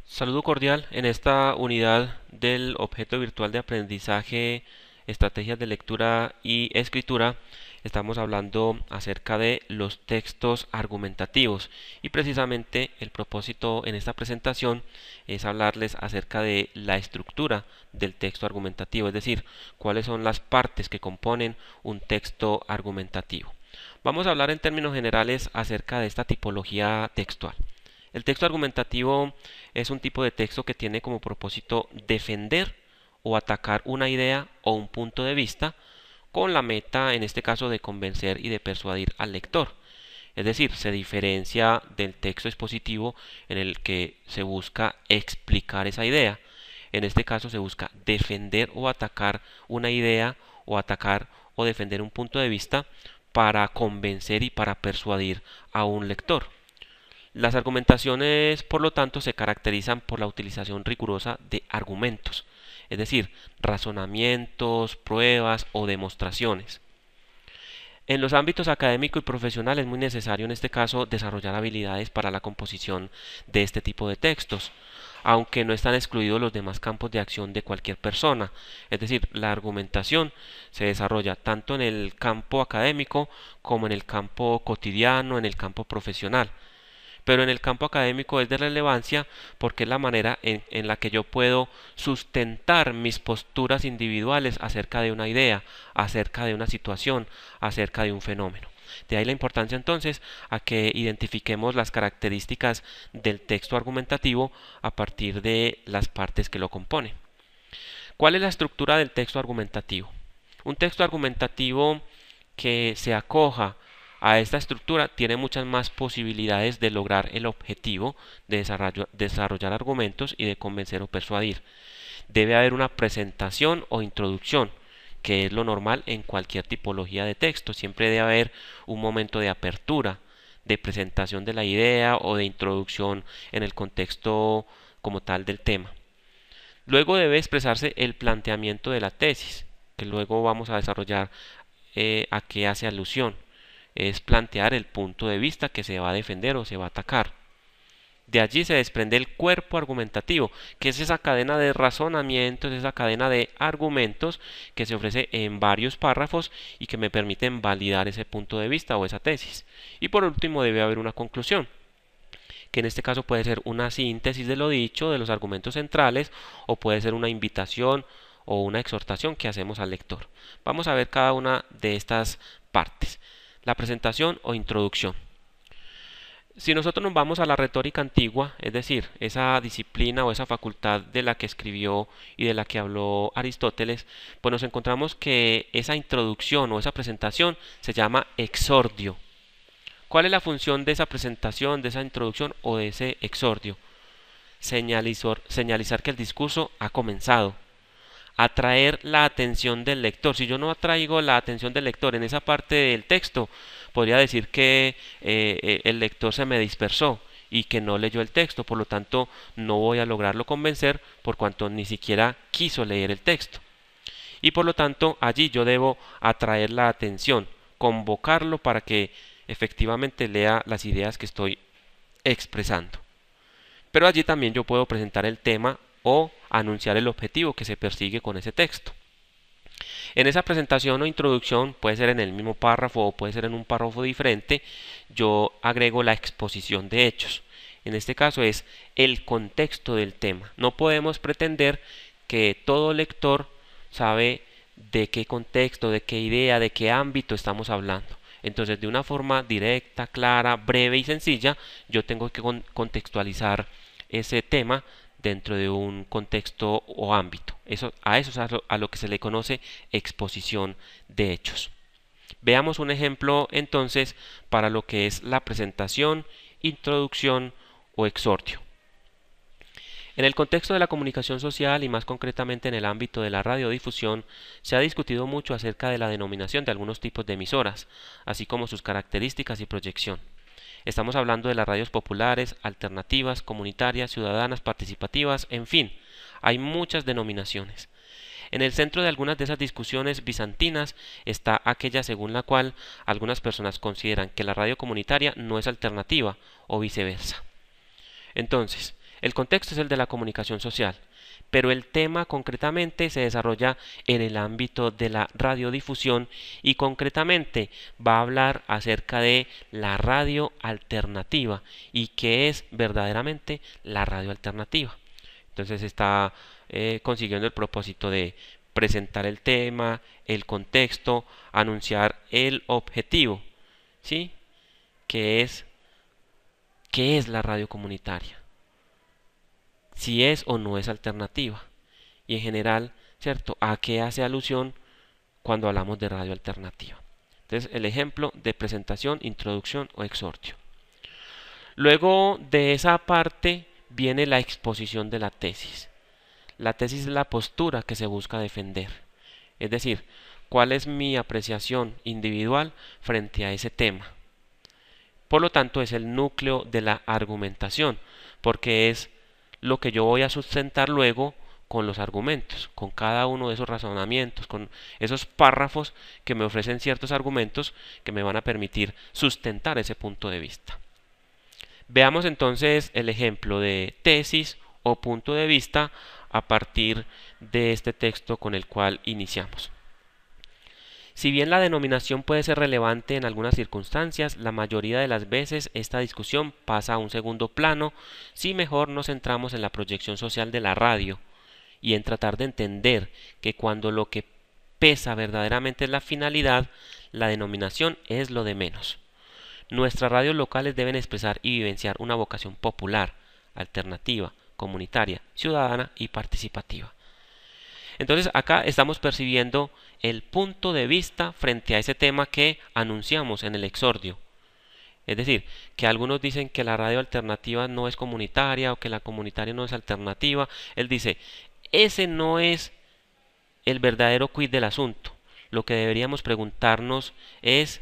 Saludo cordial en esta unidad del objeto virtual de aprendizaje, estrategias de lectura y escritura. Estamos hablando acerca de los textos argumentativos y precisamente el propósito en esta presentación es hablarles acerca de la estructura del texto argumentativo, es decir, cuáles son las partes que componen un texto argumentativo. Vamos a hablar en términos generales acerca de esta tipología textual. El texto argumentativo es un tipo de texto que tiene como propósito defender o atacar una idea o un punto de vista con la meta, en este caso, de convencer y de persuadir al lector. Es decir, se diferencia del texto expositivo en el que se busca explicar esa idea. En este caso se busca defender o atacar una idea o atacar o defender un punto de vista para convencer y para persuadir a un lector. Las argumentaciones, por lo tanto, se caracterizan por la utilización rigurosa de argumentos, es decir, razonamientos, pruebas o demostraciones. En los ámbitos académico y profesional es muy necesario en este caso desarrollar habilidades para la composición de este tipo de textos, aunque no están excluidos los demás campos de acción de cualquier persona. Es decir, la argumentación se desarrolla tanto en el campo académico como en el campo cotidiano, en el campo profesional. Pero en el campo académico es de relevancia porque es la manera en la que yo puedo sustentar mis posturas individuales acerca de una idea, acerca de una situación, acerca de un fenómeno. De ahí la importancia entonces a que identifiquemos las características del texto argumentativo a partir de las partes que lo componen. ¿Cuál es la estructura del texto argumentativo? Un texto argumentativo que se acoja a esta estructura tiene muchas más posibilidades de lograr el objetivo de desarrollar argumentos y de convencer o persuadir. Debe haber una presentación o introducción, que es lo normal en cualquier tipología de texto. Siempre debe haber un momento de apertura, de presentación de la idea o de introducción en el contexto como tal del tema. Luego debe expresarse el planteamiento de la tesis, que luego vamos a desarrollar a qué hace alusión. Es plantear el punto de vista que se va a defender o se va a atacar. De allí se desprende el cuerpo argumentativo, que es esa cadena de razonamientos, esa cadena de argumentos que se ofrece en varios párrafos y que me permiten validar ese punto de vista o esa tesis. Y por último debe haber una conclusión, que en este caso puede ser una síntesis de lo dicho, de los argumentos centrales, o puede ser una invitación o una exhortación que hacemos al lector. Vamos a ver cada una de estas partes. La presentación o introducción. Si nosotros nos vamos a la retórica antigua, es decir, esa disciplina o esa facultad de la que escribió y de la que habló Aristóteles, pues nos encontramos que esa introducción o esa presentación se llama exordio. ¿Cuál es la función de esa presentación, de esa introducción o de ese exordio? Señalizar que el discurso ha comenzado, atraer la atención del lector. Si yo no atraigo la atención del lector en esa parte del texto, podría decir que el lector se me dispersó y que no leyó el texto, por lo tanto no voy a lograrlo convencer por cuanto ni siquiera quiso leer el texto. Y por lo tanto allí yo debo atraer la atención, convocarlo para que efectivamente lea las ideas que estoy expresando. Pero allí también yo puedo presentar el tema o anunciar el objetivo que se persigue con ese texto. En esa presentación o introducción, puede ser en el mismo párrafo o puede ser en un párrafo diferente, yo agrego la exposición de hechos. En este caso es el contexto del tema. No podemos pretender que todo lector sabe de qué contexto, de qué idea, de qué ámbito estamos hablando. Entonces, de una forma directa, clara, breve y sencilla, yo tengo que contextualizar ese tema dentro de un contexto o ámbito. A eso es a lo que se le conoce exposición de hechos. Veamos un ejemplo entonces para lo que es la presentación, introducción o exordio. En el contexto de la comunicación social y más concretamente en el ámbito de la radiodifusión, se ha discutido mucho acerca de la denominación de algunos tipos de emisoras, así como sus características y proyección. Estamos hablando de las radios populares, alternativas, comunitarias, ciudadanas, participativas, en fin, hay muchas denominaciones. En el centro de algunas de esas discusiones bizantinas está aquella según la cual algunas personas consideran que la radio comunitaria no es alternativa o viceversa. Entonces, El contexto es el de la comunicación social, pero el tema concretamente se desarrolla en el ámbito de la radiodifusión y concretamente va a hablar acerca de la radio alternativa y qué es verdaderamente la radio alternativa. Entonces está consiguiendo el propósito de presentar el tema, el contexto, anunciar el objetivo, ¿sí? ¿Qué es, qué es la radio comunitaria? Si es o no es alternativa. Y en general, ¿cierto? ¿A qué hace alusión cuando hablamos de radio alternativa? Entonces, el ejemplo de presentación, introducción o exhortio. Luego de esa parte viene la exposición de la tesis. La tesis es la postura que se busca defender. Es decir, cuál es mi apreciación individual frente a ese tema. Por lo tanto, es el núcleo de la argumentación, porque es lo que yo voy a sustentar luego con los argumentos, con cada uno de esos razonamientos, con esos párrafos que me ofrecen ciertos argumentos que me van a permitir sustentar ese punto de vista. Veamos entonces el ejemplo de tesis o punto de vista a partir de este texto con el cual iniciamos. Si bien la denominación puede ser relevante en algunas circunstancias, la mayoría de las veces esta discusión pasa a un segundo plano si mejor nos centramos en la proyección social de la radio y en tratar de entender que cuando lo que pesa verdaderamente es la finalidad, la denominación es lo de menos. Nuestras radios locales deben expresar y vivenciar una vocación popular, alternativa, comunitaria, ciudadana y participativa. Entonces acá estamos percibiendo el punto de vista frente a ese tema que anunciamos en el exordio. Es decir, que algunos dicen que la radio alternativa no es comunitaria o que la comunitaria no es alternativa. Él dice, ese no es el verdadero quid del asunto. Lo que deberíamos preguntarnos es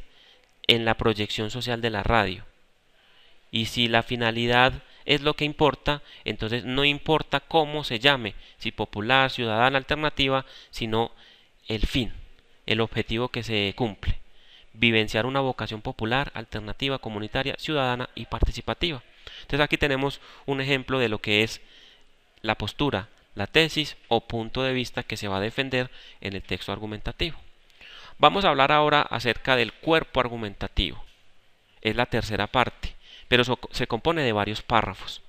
en la proyección social de la radio. Y si la finalidad es lo que importa, entonces no importa cómo se llame, si popular, ciudadana, alternativa, sino el fin, el objetivo que se cumple. Vivenciar una vocación popular, alternativa, comunitaria, ciudadana y participativa. Entonces aquí tenemos un ejemplo de lo que es la postura, la tesis o punto de vista que se va a defender en el texto argumentativo. Vamos a hablar ahora acerca del cuerpo argumentativo. Es la tercera parte, pero se compone de varios párrafos.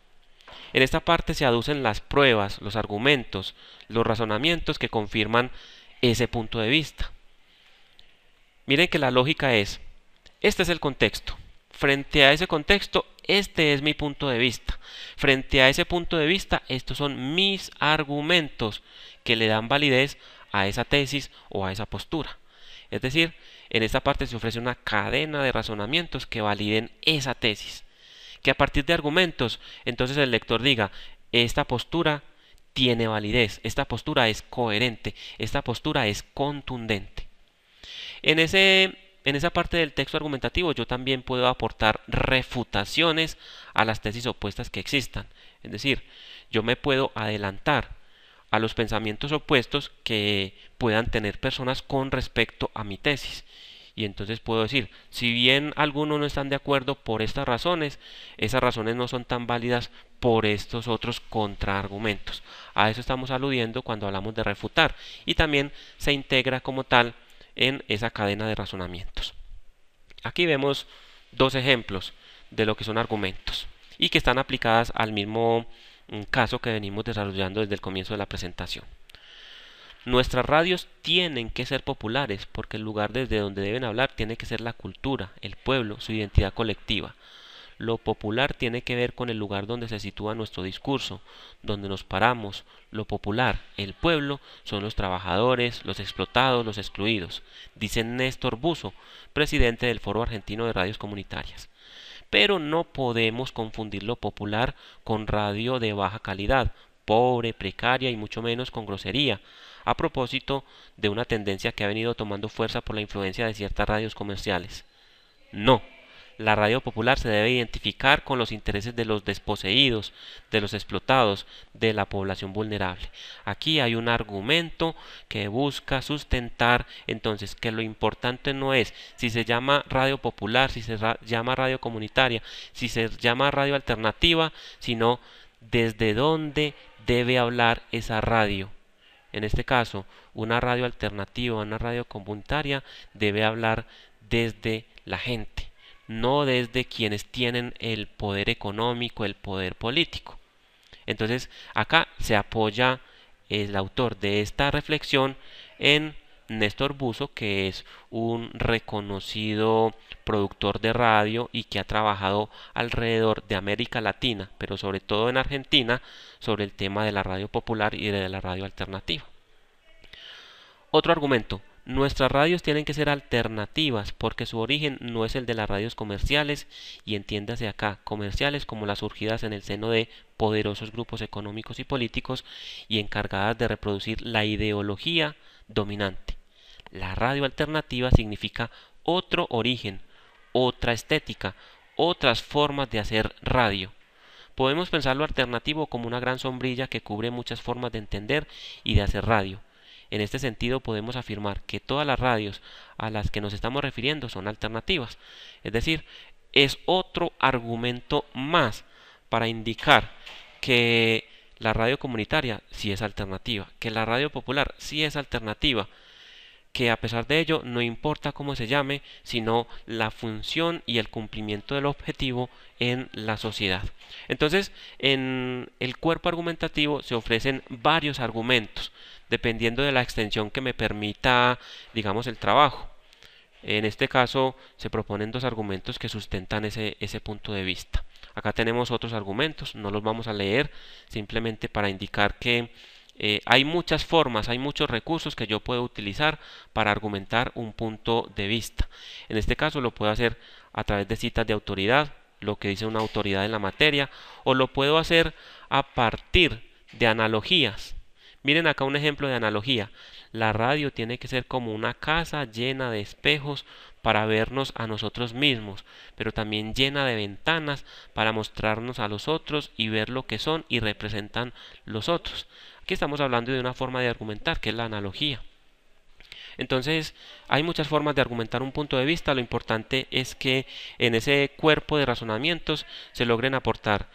En esta parte se aducen las pruebas, los argumentos, los razonamientos que confirman ese punto de vista. Miren que la lógica es, este es el contexto. Frente a ese contexto, este es mi punto de vista. Frente a ese punto de vista, estos son mis argumentos que le dan validez a esa tesis o a esa postura. Es decir, en esta parte se ofrece una cadena de razonamientos que validen esa tesis. Que a partir de argumentos, entonces el lector diga, esta postura tiene validez, esta postura es coherente, esta postura es contundente. En esa parte del texto argumentativo yo también puedo aportar refutaciones a las tesis opuestas que existan. Es decir, yo me puedo adelantar a los pensamientos opuestos que puedan tener personas con respecto a mi tesis. Y entonces puedo decir, si bien algunos no están de acuerdo por estas razones, esas razones no son tan válidas por estos otros contraargumentos. A eso estamos aludiendo cuando hablamos de refutar y también se integra como tal en esa cadena de razonamientos. Aquí vemos dos ejemplos de lo que son argumentos y que están aplicadas al mismo caso que venimos desarrollando desde el comienzo de la presentación. Nuestras radios tienen que ser populares porque el lugar desde donde deben hablar tiene que ser la cultura, el pueblo, su identidad colectiva. Lo popular tiene que ver con el lugar donde se sitúa nuestro discurso, donde nos paramos. Lo popular, el pueblo, son los trabajadores, los explotados, los excluidos, dice Néstor Buzo, presidente del Foro Argentino de Radios Comunitarias. Pero no podemos confundir lo popular con radio de baja calidad, pobre, precaria y mucho menos con grosería, a propósito de una tendencia que ha venido tomando fuerza por la influencia de ciertas radios comerciales. No, la radio popular se debe identificar con los intereses de los desposeídos, de los explotados, de la población vulnerable. Aquí hay un argumento que busca sustentar entonces que lo importante no es si se llama radio popular, si se llama radio comunitaria, si se llama radio alternativa, sino desde dónde debe hablar esa radio. En este caso, una radio alternativa, una radio comunitaria, debe hablar desde la gente, no desde quienes tienen el poder económico, el poder político. Entonces, acá se apoya el autor de esta reflexión en Néstor Buzo, que es un reconocido productor de radio y que ha trabajado alrededor de América Latina, pero sobre todo en Argentina, sobre el tema de la radio popular y de la radio alternativa. Otro argumento: nuestras radios tienen que ser alternativas porque su origen no es el de las radios comerciales, y entiéndase acá comerciales como las surgidas en el seno de poderosos grupos económicos y políticos y encargadas de reproducir la ideología dominante. La radio alternativa significa otro origen, otra estética, otras formas de hacer radio. Podemos pensar lo alternativo como una gran sombrilla que cubre muchas formas de entender y de hacer radio. En este sentido podemos afirmar que todas las radios a las que nos estamos refiriendo son alternativas, es decir, es otro argumento más para indicar que la radio comunitaria sí es alternativa, que la radio popular sí es alternativa, que a pesar de ello no importa cómo se llame, sino la función y el cumplimiento del objetivo en la sociedad. Entonces, en el cuerpo argumentativo se ofrecen varios argumentos, dependiendo de la extensión que me permita, digamos, el trabajo. En este caso se proponen dos argumentos que sustentan ese punto de vista. Acá tenemos otros argumentos, no los vamos a leer, simplemente para indicar que hay muchas formas, hay muchos recursos que yo puedo utilizar para argumentar un punto de vista. En este caso lo puedo hacer a través de citas de autoridad, lo que dice una autoridad en la materia, o lo puedo hacer a partir de analogías. Miren acá un ejemplo de analogía. La radio tiene que ser como una casa llena de espejos para vernos a nosotros mismos, pero también llena de ventanas para mostrarnos a los otros y ver lo que son y representan los otros. Aquí estamos hablando de una forma de argumentar, que es la analogía. Entonces, hay muchas formas de argumentar un punto de vista. Lo importante es que en ese cuerpo de razonamientos se logren aportar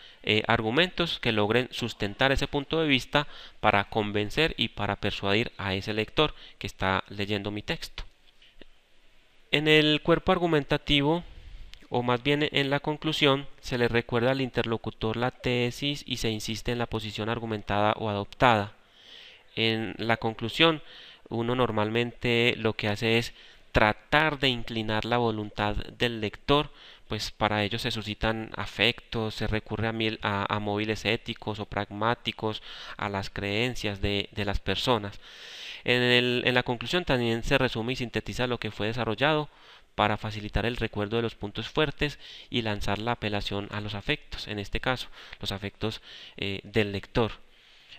argumentos que logren sustentar ese punto de vista para convencer y para persuadir a ese lector que está leyendo mi texto. En el cuerpo argumentativo, o más bien en la conclusión, se le recuerda al interlocutor la tesis y se insiste en la posición argumentada o adoptada. En la conclusión, uno normalmente lo que hace es tratar de inclinar la voluntad del lector, pues para ello se suscitan afectos, se recurre a móviles éticos o pragmáticos, a las creencias de las personas. En la conclusión también se resume y sintetiza lo que fue desarrollado para facilitar el recuerdo de los puntos fuertes y lanzar la apelación a los afectos, en este caso, los afectos del lector.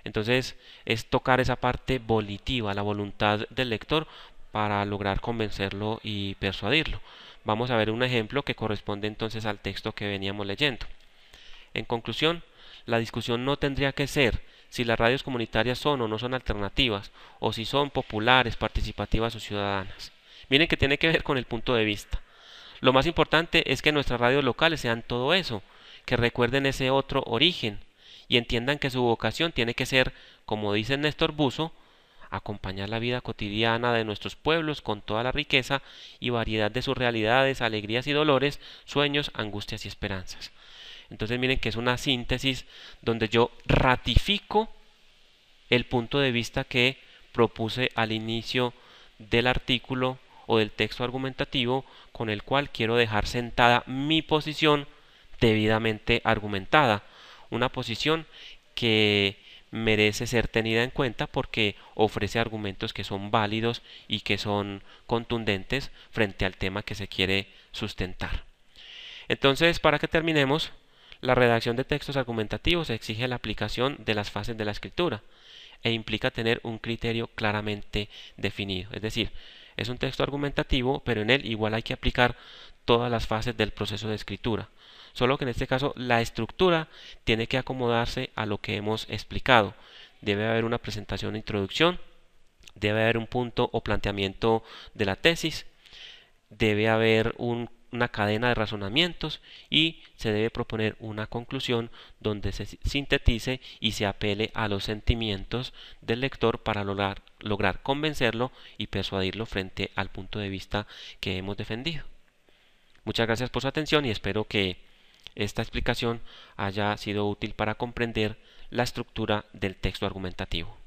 Entonces es tocar esa parte volitiva, la voluntad del lector, para lograr convencerlo y persuadirlo. Vamos a ver un ejemplo que corresponde entonces al texto que veníamos leyendo. En conclusión, la discusión no tendría que ser si las radios comunitarias son o no son alternativas, o si son populares, participativas o ciudadanas. Miren que tiene que ver con el punto de vista. Lo más importante es que nuestras radios locales sean todo eso, que recuerden ese otro origen y entiendan que su vocación tiene que ser, como dice Néstor Buzo, acompañar la vida cotidiana de nuestros pueblos con toda la riqueza y variedad de sus realidades, alegrías y dolores, sueños, angustias y esperanzas. Entonces miren que es una síntesis donde yo ratifico el punto de vista que propuse al inicio del artículo o del texto argumentativo, con el cual quiero dejar sentada mi posición debidamente argumentada, una posición que merece ser tenida en cuenta porque ofrece argumentos que son válidos y que son contundentes frente al tema que se quiere sustentar. Entonces, para que terminemos, la redacción de textos argumentativos exige la aplicación de las fases de la escritura e implica tener un criterio claramente definido. Es decir, es un texto argumentativo, pero en él igual hay que aplicar todas las fases del proceso de escritura. Solo que en este caso la estructura tiene que acomodarse a lo que hemos explicado. Debe haber una presentación e introducción, debe haber un punto o planteamiento de la tesis, debe haber un una cadena de razonamientos y se debe proponer una conclusión donde se sintetice y se apele a los sentimientos del lector para lograr convencerlo y persuadirlo frente al punto de vista que hemos defendido. Muchas gracias por su atención y espero que esta explicación haya sido útil para comprender la estructura del texto argumentativo.